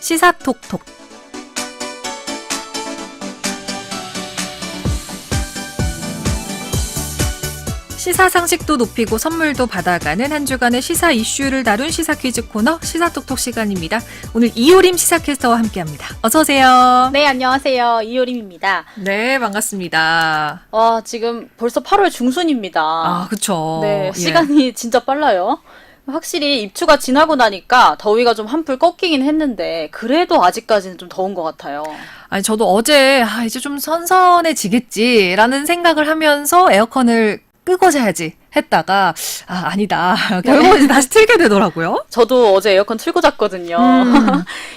시사톡톡. 시사 상식도 높이고 선물도 받아가는 한 주간의 시사 이슈를 다룬 시사 퀴즈 코너 시사톡톡 시간입니다. 오늘 이효림 시사캐스터와 함께합니다. 어서 오세요. 네, 안녕하세요. 이효림입니다. 네, 반갑습니다. 와, 지금 벌써 8월 중순입니다. 아, 그쵸. 네, 예. 시간이 진짜 빨라요. 확실히 입추가 지나고 나니까 더위가 좀 한풀 꺾이긴 했는데 그래도 아직까지는 좀 더운 것 같아요. 아니, 저도 어제 이제 좀 선선해지겠지라는 생각을 하면서 에어컨을 끄고 자야지 했다가 아니다. 결국은 이제 다시 틀게 되더라고요. 저도 어제 에어컨 틀고 잤거든요.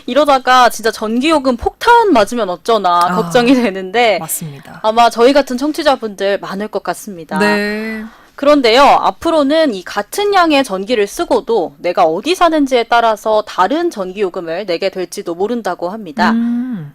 이러다가 진짜 전기요금 폭탄 맞으면 어쩌나 걱정이 되는데 맞습니다. 아마 저희 같은 청취자분들 많을 것 같습니다. 네. 그런데요, 앞으로는 이 같은 양의 전기를 쓰고도 내가 어디 사는지에 따라서 다른 전기요금을 내게 될지도 모른다고 합니다.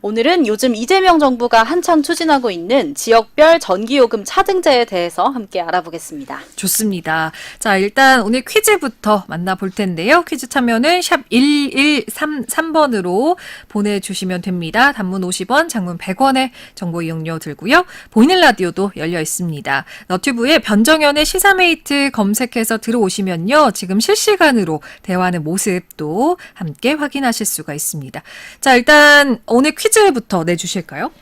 오늘은 요즘 이재명 정부가 한창 추진하고 있는 지역별 전기요금 차등제에 대해서 함께 알아보겠습니다. 좋습니다. 자, 일단 오늘 퀴즈부터 만나볼 텐데요. 퀴즈 참여는 샵 1133번으로 보내주시면 됩니다. 단문 50원, 장문 100원의 정보 이용료 들고요. 보이는 라디오도 열려 있습니다. 너튜브에 변정현의 시사메이트 검색해서 들어오시면요. 지금 실시간으로 대화하는 모습도 함께 확인하실 수가 있습니다. 자, 일단 오늘 퀴즈부터 내주실까요?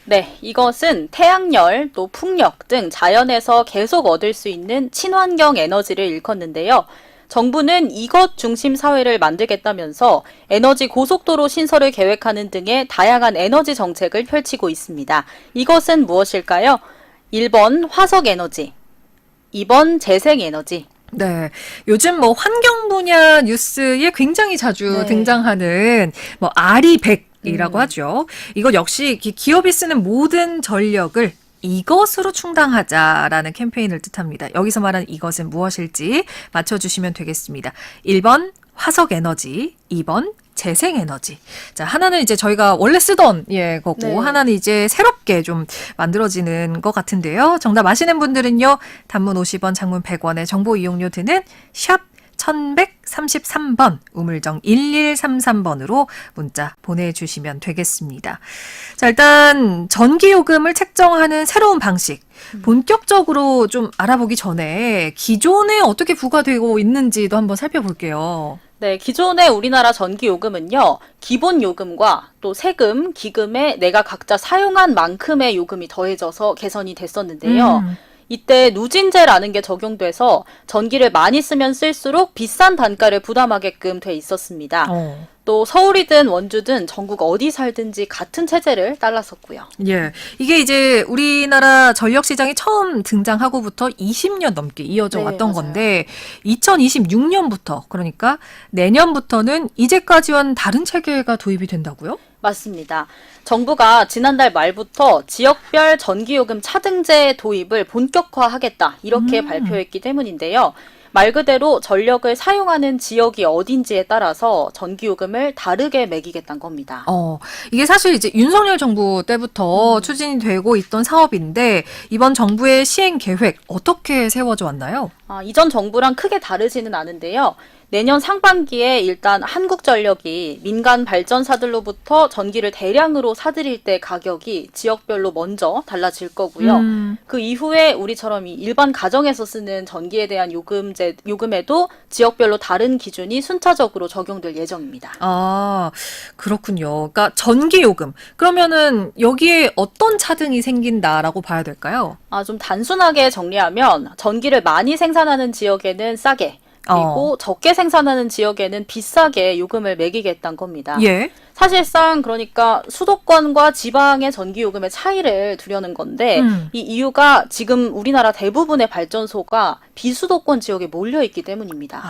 네, 이것은 태양열, 또 풍력 등 자연에서 계속 얻을 수 있는 친환경 에너지를 일컫는데요. 정부는 이것 중심 사회를 만들겠다면서 에너지 고속도로 신설을 계획하는 등의 다양한 에너지 정책을 펼치고 있습니다. 이것은 무엇일까요? 1번 화석에너지, 2번 재생에너지. 네. 요즘 환경 분야 뉴스에 굉장히 자주 등장하는 아리백이라고 하죠. 이거 역시 기업이 쓰는 모든 전력을 이것으로 충당하자라는 캠페인을 뜻합니다. 여기서 말하는 이것은 무엇일지 맞춰주시면 되겠습니다. 1번 화석에너지, 2번 재생에너지. 자, 하나는 이제 저희가 원래 쓰던 거고 네. 하나는 이제 새롭게 좀 만들어지는 것 같은데요. 정답 아시는 분들은요. 단문 50원, 장문 100원의 정보 이용료 드는 샵 1133번, 우물정 1133번으로 문자 보내주시면 되겠습니다. 자, 일단 전기요금을 책정하는 새로운 방식. 본격적으로 좀 알아보기 전에 기존에 어떻게 부과되고 있는지도 한번 살펴볼게요. 네, 기존의 우리나라 전기요금은요, 기본 요금과 또 세금, 기금에 내가 각자 사용한 만큼의 요금이 더해져서 개선이 됐었는데요. 이때 누진제라는 게 적용돼서 전기를 많이 쓰면 쓸수록 비싼 단가를 부담하게끔 돼 있었습니다. 또 서울이든 원주든 전국 어디 살든지 같은 체제를 따랐었고요. 예. 이게 이제 우리나라 전력 시장이 처음 등장하고부터 20년 넘게 이어져 네, 왔던 맞아요. 건데 2026년부터 그러니까 내년부터는 이제까지와는 다른 체계가 도입이 된다고요? 맞습니다. 정부가 지난달 말부터 지역별 전기요금 차등제 도입을 본격화하겠다 이렇게 발표했기 때문인데요. 말 그대로 전력을 사용하는 지역이 어딘지에 따라서 전기요금을 다르게 매기겠다는 겁니다. 이게 사실 이제 윤석열 정부 때부터 추진이 되고 있던 사업인데 이번 정부의 시행 계획 어떻게 세워져 왔나요? 이전 정부랑 크게 다르지는 않은데요. 내년 상반기에 일단 한국전력이 민간 발전사들로부터 전기를 대량으로 사들일 때 가격이 지역별로 먼저 달라질 거고요. 그 이후에 우리처럼 이 일반 가정에서 쓰는 전기에 대한 요금에도 지역별로 다른 기준이 순차적으로 적용될 예정입니다. 아, 그렇군요. 그러니까 전기요금. 그러면은 여기에 어떤 차등이 생긴다라고 봐야 될까요? 좀 단순하게 정리하면 전기를 많이 생산하는 지역에는 싸게, 그리고 적게 생산하는 지역에는 비싸게 요금을 매기겠다는 겁니다. 예. 사실상 그러니까 수도권과 지방의 전기요금의 차이를 두려는 건데 이 이유가 지금 우리나라 대부분의 발전소가 비수도권 지역에 몰려있기 때문입니다.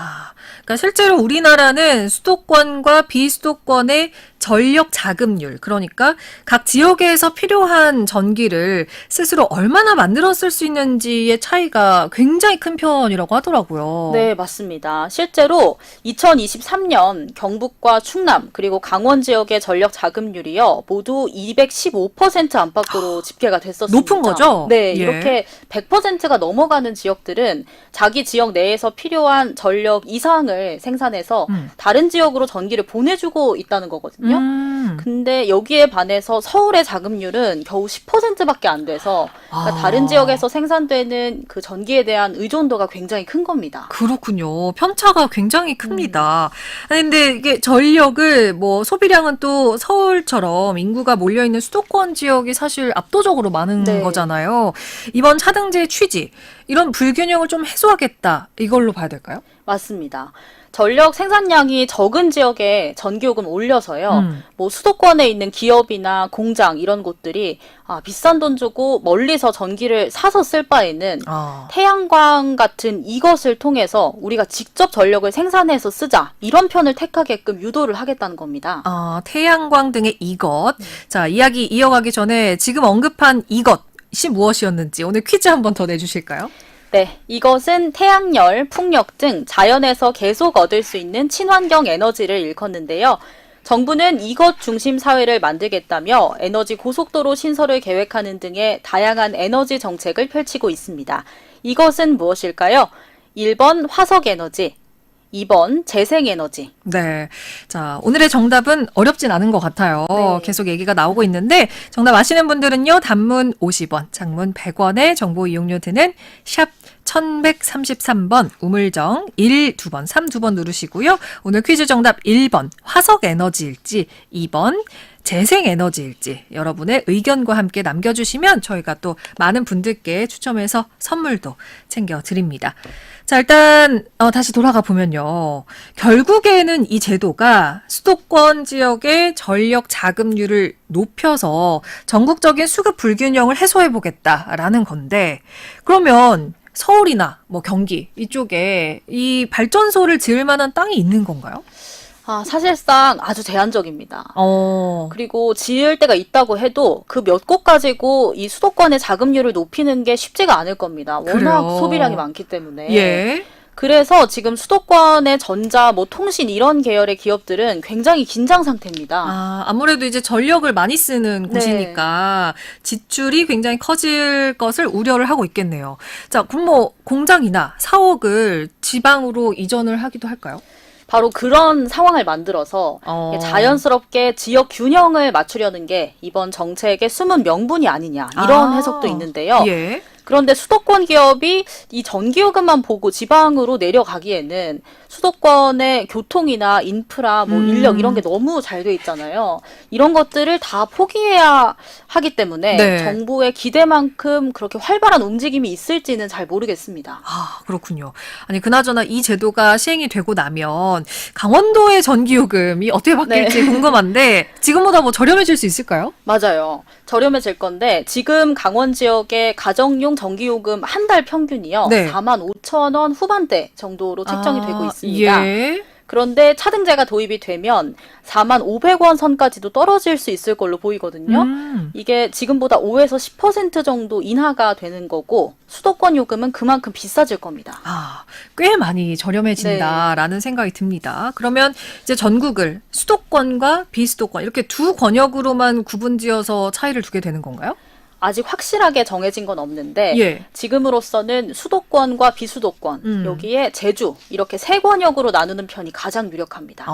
그러니까 실제로 우리나라는 수도권과 비수도권의 전력 자급률, 그러니까 각 지역에서 필요한 전기를 스스로 얼마나 만들어 쓸 수 있는지의 차이가 굉장히 큰 편이라고 하더라고요. 네, 맞습니다. 실제로 2023년 경북과 충남 그리고 강원 지역의 전력 자급률이요 모두 215% 안팎으로 집계가 됐었습니다. 높은 거죠? 네, 예. 이렇게 100%가 넘어가는 지역들은 자기 지역 내에서 필요한 전력 이상을 생산해서 다른 지역으로 전기를 보내주고 있다는 거거든요. 있거든요. 근데 여기에 반해서 서울의 자급률은 겨우 10%밖에 안 돼서 그러니까 다른 지역에서 생산되는 그 전기에 대한 의존도가 굉장히 큰 겁니다. 그렇군요. 편차가 굉장히 큽니다. 아니, 근데 이게 전력을 뭐 소비량은 또 서울처럼 인구가 몰려있는 수도권 지역이 사실 압도적으로 많은 네. 거잖아요. 이번 차등제의 취지, 이런 불균형을 좀 해소하겠다. 이걸로 봐야 될까요? 맞습니다. 전력 생산량이 적은 지역에 전기요금 올려서요. 뭐 수도권에 있는 기업이나 공장 이런 곳들이 비싼 돈 주고 멀리서 전기를 사서 쓸 바에는 태양광 같은 이것을 통해서 우리가 직접 전력을 생산해서 쓰자. 이런 편을 택하게끔 유도를 하겠다는 겁니다. 태양광 등의 이것. 자, 이야기 이어가기 전에 지금 언급한 이것이 무엇이었는지 오늘 퀴즈 한 번 더 내주실까요? 네, 이것은 태양열, 풍력 등 자연에서 계속 얻을 수 있는 친환경 에너지를 일컫는데요. 정부는 이것 중심 사회를 만들겠다며 에너지 고속도로 신설을 계획하는 등의 다양한 에너지 정책을 펼치고 있습니다. 이것은 무엇일까요? 1번 화석에너지, 2번 재생에너지. 네. 자, 오늘의 정답은 어렵진 않은 것 같아요. 네. 계속 얘기가 나오고 있는데, 정답 아시는 분들은요, 단문 50원, 장문 100원의 정보 이용료 드는 샵 1133번, 우물정 1, 2번, 3, 2번 누르시고요. 오늘 퀴즈 정답 1번, 화석에너지일지, 2번, 재생에너지일지 여러분의 의견과 함께 남겨주시면 저희가 또 많은 분들께 추첨해서 선물도 챙겨드립니다. 자, 일단 다시 돌아가 보면요. 결국에는 이 제도가 수도권 지역의 전력 자급률을 높여서 전국적인 수급 불균형을 해소해보겠다라는 건데, 그러면 서울이나 뭐 경기 이쪽에 이 발전소를 지을 만한 땅이 있는 건가요? 사실상 아주 제한적입니다. 어. 그리고 지을 데가 있다고 해도 그 몇 곳 가지고 이 수도권의 자급률을 높이는 게 쉽지가 않을 겁니다. 워낙 그래요. 소비량이 많기 때문에. 예. 그래서 지금 수도권의 전자, 뭐 통신 이런 계열의 기업들은 굉장히 긴장 상태입니다. 아무래도 이제 전력을 많이 쓰는 네. 곳이니까 지출이 굉장히 커질 것을 우려를 하고 있겠네요. 자, 그럼 뭐 공장이나 사옥을 지방으로 이전을 하기도 할까요? 바로 그런 상황을 만들어서 자연스럽게 지역 균형을 맞추려는 게 이번 정책의 숨은 명분이 아니냐 이런 해석도 있는데요. 예. 그런데 수도권 기업이 이 전기요금만 보고 지방으로 내려가기에는 수도권의 교통이나 인프라, 뭐 인력 이런 게 너무 잘 돼 있잖아요. 이런 것들을 다 포기해야 하기 때문에 네. 정부의 기대만큼 그렇게 활발한 움직임이 있을지는 잘 모르겠습니다. 그렇군요. 아니, 그나저나 이 제도가 시행이 되고 나면 강원도의 전기요금이 어떻게 바뀔지 궁금한데 지금보다 뭐 저렴해질 수 있을까요? 맞아요. 저렴해질 건데 지금 강원 지역의 가정용 전기요금 한 달 평균이요. 네. 45,000원 후반대 정도로 책정이 되고 있습니다. 예. 그런데 차등제가 도입이 되면 45,500원 선까지도 떨어질 수 있을 걸로 보이거든요. 이게 지금보다 5에서 10% 정도 인하가 되는 거고 수도권 요금은 그만큼 비싸질 겁니다. 꽤 많이 저렴해진다라는 생각이 듭니다. 그러면 이제 전국을 수도권과 비수도권 이렇게 두 권역으로만 구분지어서 차이를 두게 되는 건가요? 아직 확실하게 정해진 건 없는데 예. 지금으로서는 수도권과 비수도권 여기에 제주 이렇게 세 권역으로 나누는 편이 가장 유력합니다.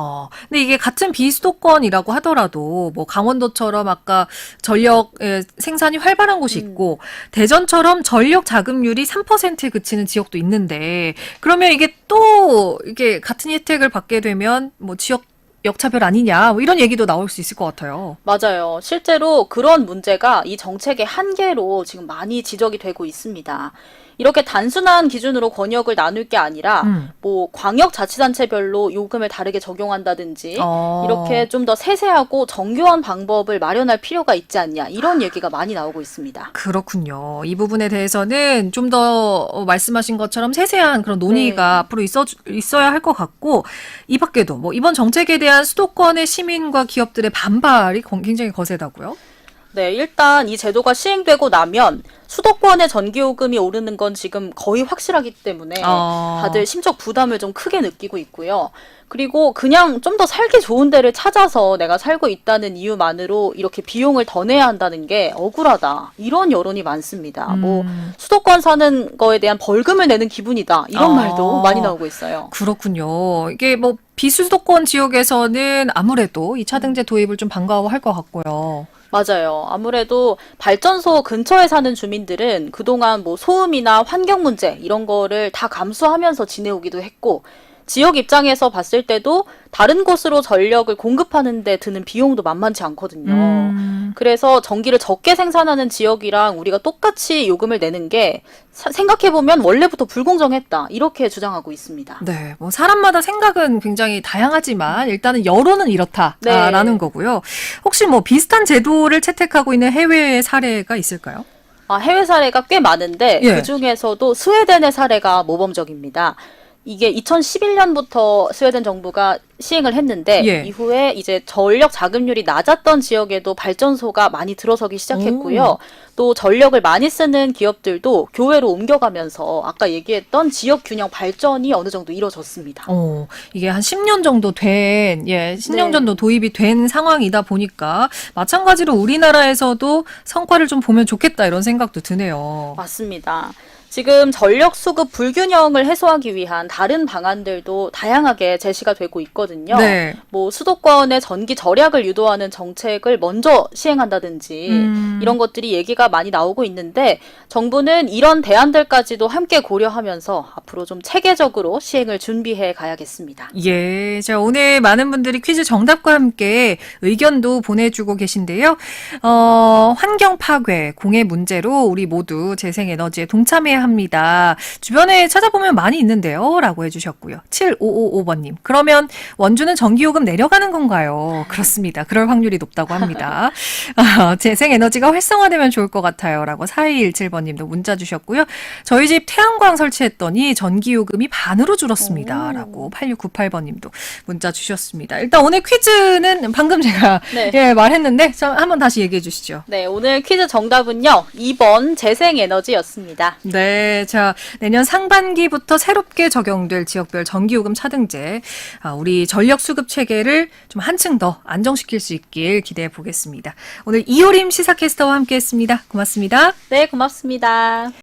근데 이게 같은 비수도권이라고 하더라도 뭐 강원도처럼 아까 전력 생산이 활발한 곳이 있고 대전처럼 전력 자급률이 3%에 그치는 지역도 있는데 그러면 이게 또 이게 같은 혜택을 받게 되면 뭐 지역 역차별 아니냐 뭐 이런 얘기도 나올 수 있을 것 같아요. 맞아요. 실제로 그런 문제가 이 정책의 한계로 지금 많이 지적이 되고 있습니다. 이렇게 단순한 기준으로 권역을 나눌 게 아니라 뭐 광역자치단체별로 요금을 다르게 적용한다든지 이렇게 좀 더 세세하고 정교한 방법을 마련할 필요가 있지 않냐 이런 얘기가 많이 나오고 있습니다. 그렇군요. 이 부분에 대해서는 좀 더 말씀하신 것처럼 세세한 그런 논의가 앞으로 있어야 할 것 같고 이 밖에도 뭐 이번 정책에 대한 수도권의 시민과 기업들의 반발이 굉장히 거세다고요? 네, 일단 이 제도가 시행되고 나면 수도권의 전기요금이 오르는 건 지금 거의 확실하기 때문에 다들 심적 부담을 좀 크게 느끼고 있고요. 그리고 그냥 좀 더 살기 좋은 데를 찾아서 내가 살고 있다는 이유만으로 이렇게 비용을 더 내야 한다는 게 억울하다. 이런 여론이 많습니다. 뭐 수도권 사는 거에 대한 벌금을 내는 기분이다. 이런 말도 많이 나오고 있어요. 그렇군요. 이게 뭐 비수도권 지역에서는 아무래도 이 차등제 도입을 좀 반가워할 것 같고요. 맞아요. 아무래도 발전소 근처에 사는 주민들은 그동안 뭐 소음이나 환경 문제 이런 거를 다 감수하면서 지내오기도 했고, 지역 입장에서 봤을 때도 다른 곳으로 전력을 공급하는 데 드는 비용도 만만치 않거든요. 그래서 전기를 적게 생산하는 지역이랑 우리가 똑같이 요금을 내는 게 생각해보면 원래부터 불공정했다. 이렇게 주장하고 있습니다. 네, 뭐 사람마다 생각은 굉장히 다양하지만 일단은 여론은 이렇다라는 네. 거고요. 혹시 뭐 비슷한 제도를 채택하고 있는 해외 사례가 있을까요? 해외 사례가 꽤 많은데 예. 그중에서도 스웨덴의 사례가 모범적입니다. 이게 2011년부터 스웨덴 정부가 시행을 했는데 예. 이후에 이제 전력 자급률이 낮았던 지역에도 발전소가 많이 들어서기 시작했고요. 또 전력을 많이 쓰는 기업들도 교외로 옮겨가면서 아까 얘기했던 지역 균형 발전이 어느 정도 이루어졌습니다. 이게 한 10년 정도 10년 네. 정도 도입이 된 상황이다 보니까 마찬가지로 우리나라에서도 성과를 좀 보면 좋겠다 이런 생각도 드네요. 맞습니다. 지금 전력 수급 불균형을 해소하기 위한 다른 방안들도 다양하게 제시가 되고 있거든요. 네. 뭐 수도권의 전기 절약을 유도하는 정책을 먼저 시행한다든지 이런 것들이 얘기가 많이 나오고 있는데 정부는 이런 대안들까지도 함께 고려하면서 앞으로 좀 체계적으로 시행을 준비해 가야겠습니다. 예, 자, 오늘 많은 분들이 퀴즈 정답과 함께 의견도 보내주고 계신데요. 환경 파괴, 공해 문제로 우리 모두 재생에너지에 동참해야 합니다. 주변에 찾아보면 많이 있는데요. 라고 해주셨고요. 7555번님. 그러면 원주는 전기요금 내려가는 건가요? 그렇습니다. 그럴 확률이 높다고 합니다. 재생에너지가 활성화되면 좋을 것 같아요. 라고 4217번님도 문자 주셨고요. 저희 집 태양광 설치했더니 전기요금이 반으로 줄었습니다. 라고 8698번님도 문자 주셨습니다. 일단 오늘 퀴즈는 방금 제가 네. 말했는데 한번 다시 얘기해 주시죠. 네, 오늘 퀴즈 정답은요. 2번 재생에너지였습니다. 네, 자, 내년 상반기부터 새롭게 적용될 지역별 전기요금 차등제, 우리 전력 수급 체계를 좀 한층 더 안정시킬 수 있길 기대해 보겠습니다. 오늘 이효림 시사캐스터와 함께했습니다. 고맙습니다. 네, 고맙습니다.